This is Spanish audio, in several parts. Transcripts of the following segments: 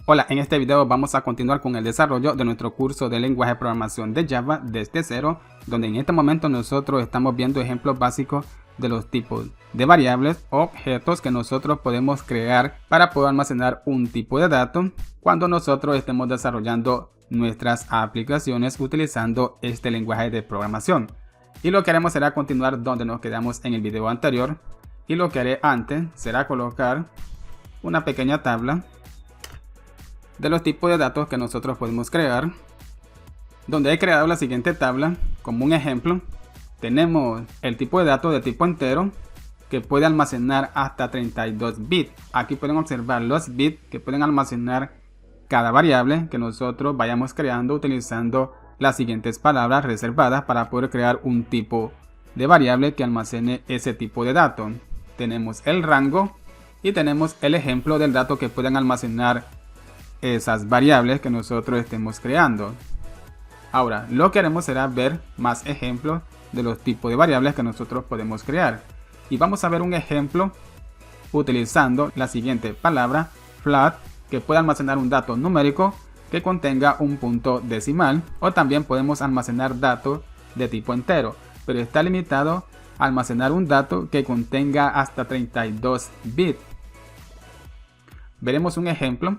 Hola, en este video vamos a continuar con el desarrollo de nuestro curso de lenguaje de programación de Java desde cero, donde en este momento nosotros estamos viendo ejemplos básicos de los tipos de variables o objetos que nosotros podemos crear para poder almacenar un tipo de dato cuando nosotros estemos desarrollando nuestras aplicaciones utilizando este lenguaje de programación. Y lo que haremos será continuar donde nos quedamos en el video anterior, y lo que haré antes será colocar una pequeña tabla de los tipos de datos que nosotros podemos crear, donde he creado la siguiente tabla. Como un ejemplo, tenemos el tipo de datos de tipo entero que puede almacenar hasta 32 bits. Aquí pueden observar los bits que pueden almacenar cada variable que nosotros vayamos creando utilizando las siguientes palabras reservadas para poder crear un tipo de variable que almacene ese tipo de datos. Tenemos el rango y tenemos el ejemplo del dato que pueden almacenar esas variables que nosotros estemos creando. Ahora, lo que haremos será ver más ejemplos de los tipos de variables que nosotros podemos crear. Y vamos a ver un ejemplo utilizando la siguiente palabra float, que puede almacenar un dato numérico que contenga un punto decimal, o también podemos almacenar datos de tipo entero, pero está limitado a almacenar un dato que contenga hasta 32 bits. Veremos un ejemplo.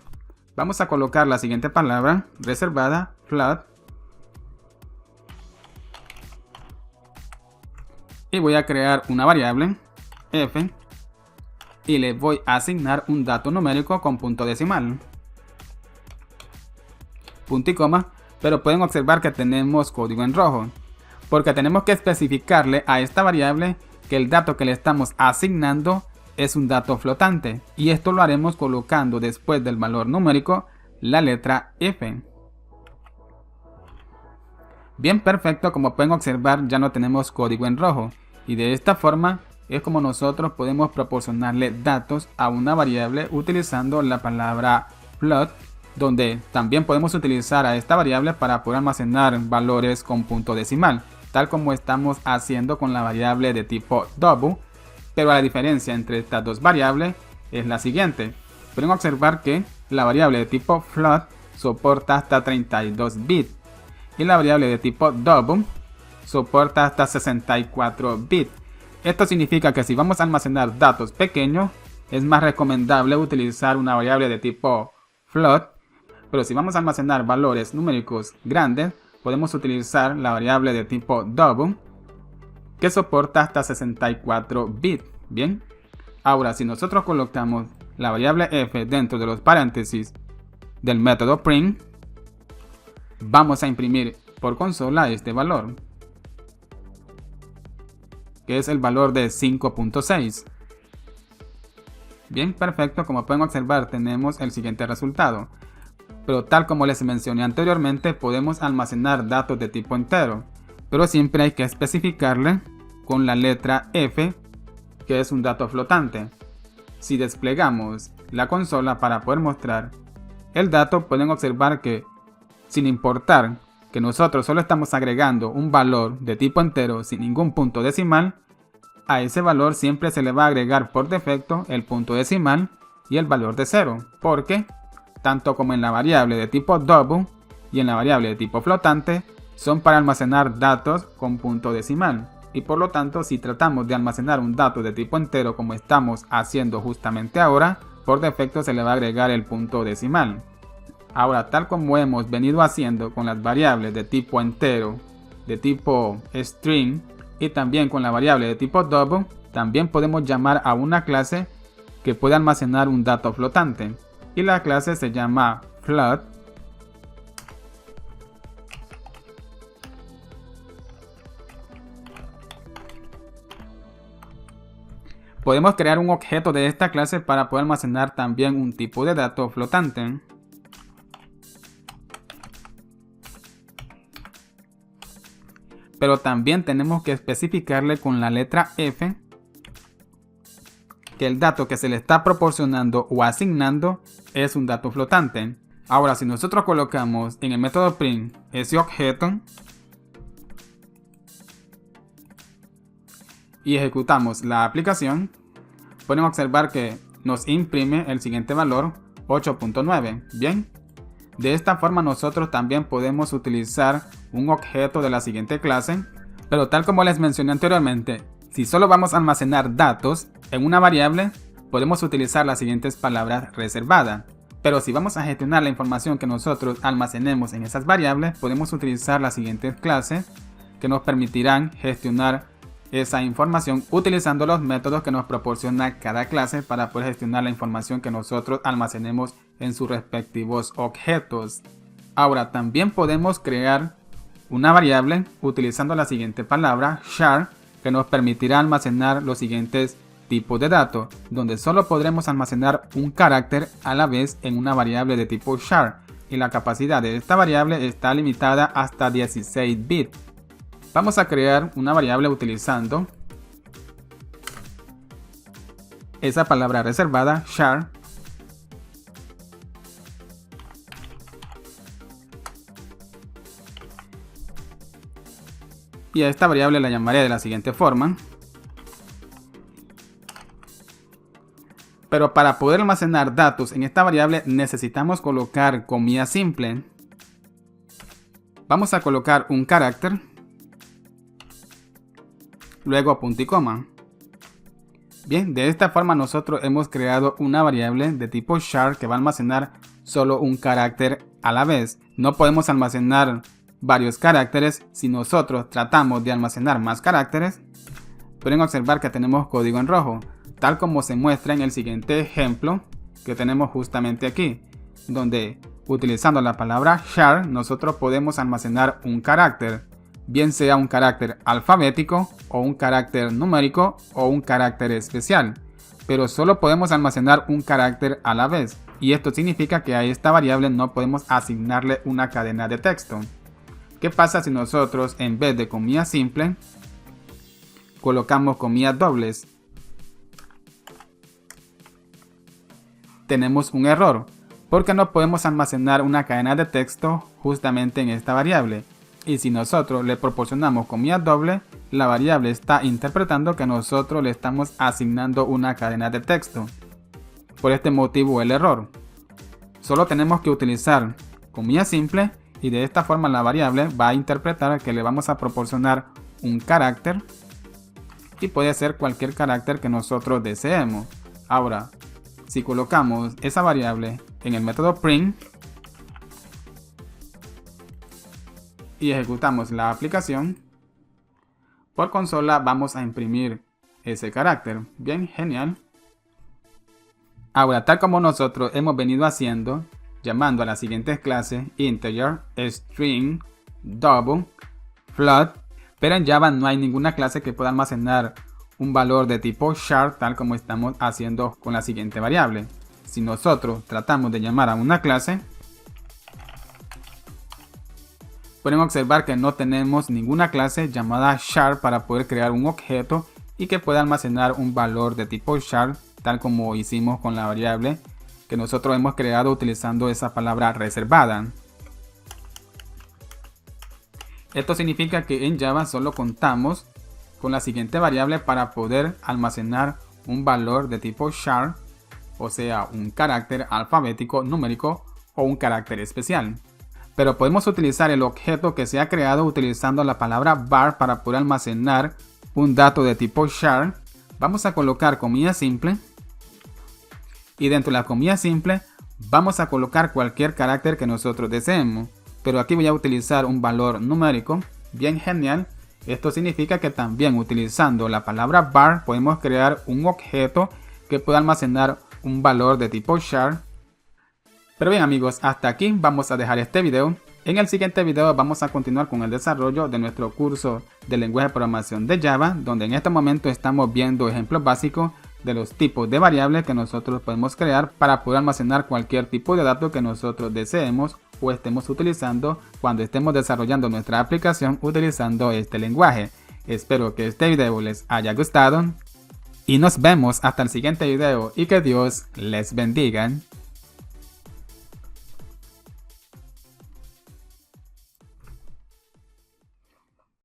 Vamos a colocar la siguiente palabra reservada, float, y voy a crear una variable f y le voy a asignar un dato numérico con punto decimal, punto y coma, pero pueden observar que tenemos código en rojo, porque tenemos que especificarle a esta variable que el dato que le estamos asignando es un dato flotante, y esto lo haremos colocando después del valor numérico la letra F. Bien, perfecto. Como pueden observar, ya no tenemos código en rojo, y de esta forma es como nosotros podemos proporcionarle datos a una variable utilizando la palabra float, donde también podemos utilizar a esta variable para poder almacenar valores con punto decimal, tal como estamos haciendo con la variable de tipo double. Pero la diferencia entre estas dos variables es la siguiente. Pueden observar que la variable de tipo float soporta hasta 32 bits y la variable de tipo double soporta hasta 64 bits. Esto significa que si vamos a almacenar datos pequeños, es más recomendable utilizar una variable de tipo float, pero si vamos a almacenar valores numéricos grandes, podemos utilizar la variable de tipo double, que soporta hasta 64 bits. Bien, ahora si nosotros colocamos la variable f dentro de los paréntesis del método print, vamos a imprimir por consola este valor, que es el valor de 5.6. Bien, perfecto. Como pueden observar, tenemos el siguiente resultado, pero tal como les mencioné anteriormente, podemos almacenar datos de tipo entero, pero siempre hay que especificarle con la letra F, que es un dato flotante. Si desplegamos la consola para poder mostrar el dato, pueden observar que sin importar que nosotros solo estamos agregando un valor de tipo entero sin ningún punto decimal, a ese valor siempre se le va a agregar por defecto el punto decimal y el valor de 0, porque tanto como en la variable de tipo double y en la variable de tipo flotante son para almacenar datos con punto decimal. Y por lo tanto, si tratamos de almacenar un dato de tipo entero como estamos haciendo justamente ahora, por defecto se le va a agregar el punto decimal. Ahora, tal como hemos venido haciendo con las variables de tipo entero, de tipo string y también con la variable de tipo double, también podemos llamar a una clase que puede almacenar un dato flotante, y la clase se llama float. Podemos crear un objeto de esta clase para poder almacenar también un tipo de dato flotante. Pero también tenemos que especificarle con la letra F que el dato que se le está proporcionando o asignando es un dato flotante. Ahora, si nosotros colocamos en el método print ese objeto y ejecutamos la aplicación, pueden observar que nos imprime el siguiente valor 8.9. Bien, de esta forma nosotros también podemos utilizar un objeto de la siguiente clase, pero tal como les mencioné anteriormente, si solo vamos a almacenar datos en una variable, podemos utilizar las siguientes palabras reservadas. Pero si vamos a gestionar la información que nosotros almacenemos en esas variables, podemos utilizar las siguientes clases que nos permitirán gestionar esa información utilizando los métodos que nos proporciona cada clase para poder gestionar la información que nosotros almacenemos en sus respectivos objetos. Ahora también podemos crear una variable utilizando la siguiente palabra char, que nos permitirá almacenar los siguientes tipos de datos, donde solo podremos almacenar un carácter a la vez en una variable de tipo char, y la capacidad de esta variable está limitada hasta 16 bits. Vamos a crear una variable utilizando esa palabra reservada char, y a esta variable la llamaré de la siguiente forma. Pero para poder almacenar datos en esta variable necesitamos colocar comilla simple. Vamos a colocar un carácter, luego punto y coma. Bien, de esta forma nosotros hemos creado una variable de tipo char que va a almacenar solo un carácter a la vez. No podemos almacenar varios caracteres. Si nosotros tratamos de almacenar más caracteres, pueden observar que tenemos código en rojo, tal como se muestra en el siguiente ejemplo que tenemos justamente aquí, donde utilizando la palabra char nosotros podemos almacenar un carácter, bien sea un carácter alfabético o un carácter numérico o un carácter especial, pero solo podemos almacenar un carácter a la vez, y esto significa que a esta variable no podemos asignarle una cadena de texto. ¿Qué pasa si nosotros en vez de comillas simple colocamos comillas dobles? Tenemos un error, porque no podemos almacenar una cadena de texto justamente en esta variable, y si nosotros le proporcionamos comillas dobles, la variable está interpretando que nosotros le estamos asignando una cadena de texto. Por este motivo el error. Solo tenemos que utilizar comillas simple, y de esta forma la variable va a interpretar que le vamos a proporcionar un carácter, y puede ser cualquier carácter que nosotros deseemos. Ahora, si colocamos esa variable en el método print y ejecutamos la aplicación, por consola vamos a imprimir ese carácter. Bien, genial. Ahora, tal como nosotros hemos venido haciendo, llamando a las siguientes clases integer, string, double, float, pero en Java no hay ninguna clase que pueda almacenar un valor de tipo char tal como estamos haciendo con la siguiente variable. Si nosotros tratamos de llamar a una clase, pueden observar que no tenemos ninguna clase llamada char para poder crear un objeto y que pueda almacenar un valor de tipo char tal como hicimos con la variable que nosotros hemos creado utilizando esa palabra reservada. Esto significa que en Java solo contamos con la siguiente variable para poder almacenar un valor de tipo char, o sea, un carácter alfabético, numérico o un carácter especial. Pero podemos utilizar el objeto que se ha creado utilizando la palabra var para poder almacenar un dato de tipo char. Vamos a colocar comilla simple, y dentro de la comilla simple vamos a colocar cualquier carácter que nosotros deseemos. Pero aquí voy a utilizar un valor numérico. Bien, genial. Esto significa que también utilizando la palabra var podemos crear un objeto que pueda almacenar un valor de tipo char. Pero bien amigos, hasta aquí vamos a dejar este video. En el siguiente video vamos a continuar con el desarrollo de nuestro curso de lenguaje de programación de Java, donde en este momento estamos viendo ejemplos básicos de los tipos de variables que nosotros podemos crear para poder almacenar cualquier tipo de dato que nosotros deseemos o estemos utilizando cuando estemos desarrollando nuestra aplicación utilizando este lenguaje. Espero que este video les haya gustado y nos vemos hasta el siguiente video y que Dios les bendiga.